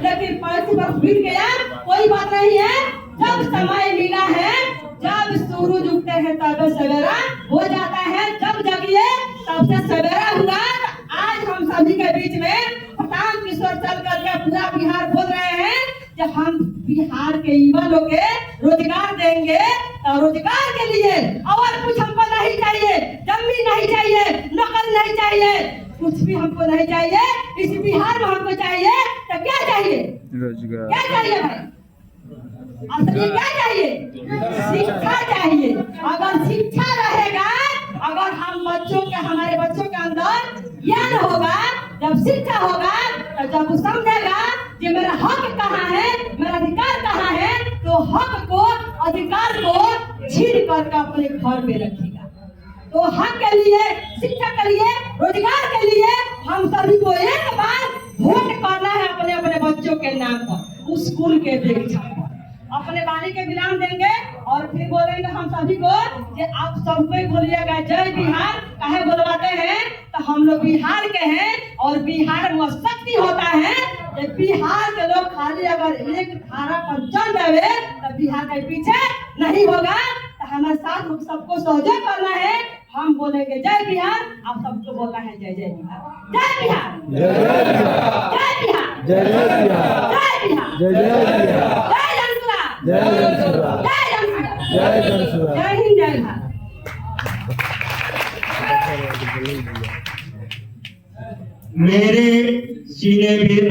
लेकिन 35 वर्ष बीत गया, कोई बात नहीं है। जब समय मिला है, जब सूरज उगते हैं तब सवेरा हो जाता है। जब जगिए तब से सवेरा हुआ। आज हम सभी के बीच में प्रशांत किशोर चल करके पूरा बिहार बोल रहे हैं कि हम बिहार के युवा लोग के रोजगार देंगे। और रोजगार के लिए और कुछ हमको नहीं चाहिए, जमीन नहीं चाहिए, नकल नहीं चाहिए, कुछ भी हमको नहीं चाहिए। इस बिहार में हमको चाहिए तो क्या चाहिए? रोजगार। क्या चाहिए भाई? असली क्या चाहिए? शिक्षा चाहिए। अगर शिक्षा रहेगा, अगर हम बच्चों के, हमारे बच्चों के अंदर ज्ञान होगा, जब शिक्षा होगा तो जब वो समझेगा कि मेरा हक कहाँ है, मेरा अधिकार कहाँ है, तो हक को, अधिकार को छीन कर अपने घर में रखेगा। तो हक के लिए, शिक्षा के लिए, रोजगार के लिए हम सभी को एक बार वोट करना है अपने अपने बच्चों के नाम पर, उस स्कूल के दीक्षा पर अपने वाणी के विराम देंगे और फिर बोलेंगे हम सभी को कि आप सबको बोलिएगा जय बिहार। काहे बोलवाते हैं? तो हम लोग बिहार के हैं और बिहार में शक्ति होता है कि बिहार के लोग खाली अगर एक धारा पर चल जाए तो बिहार के पीछे नहीं होगा। तो हमारे साथ सबको सहयोग करना है। हम बोलेंगे जय बिहार, आप सबको बोलना है जय जय बिहार, जय बिहार, जय बिहार, जय बिहार, जय बिहार, जय बिहार, जय बिहार, जय जनसुरा, जय जनसुरा, जय जनसुरा, जय जनसुरा, जय हिंद, जय भारत। मेरे सीने में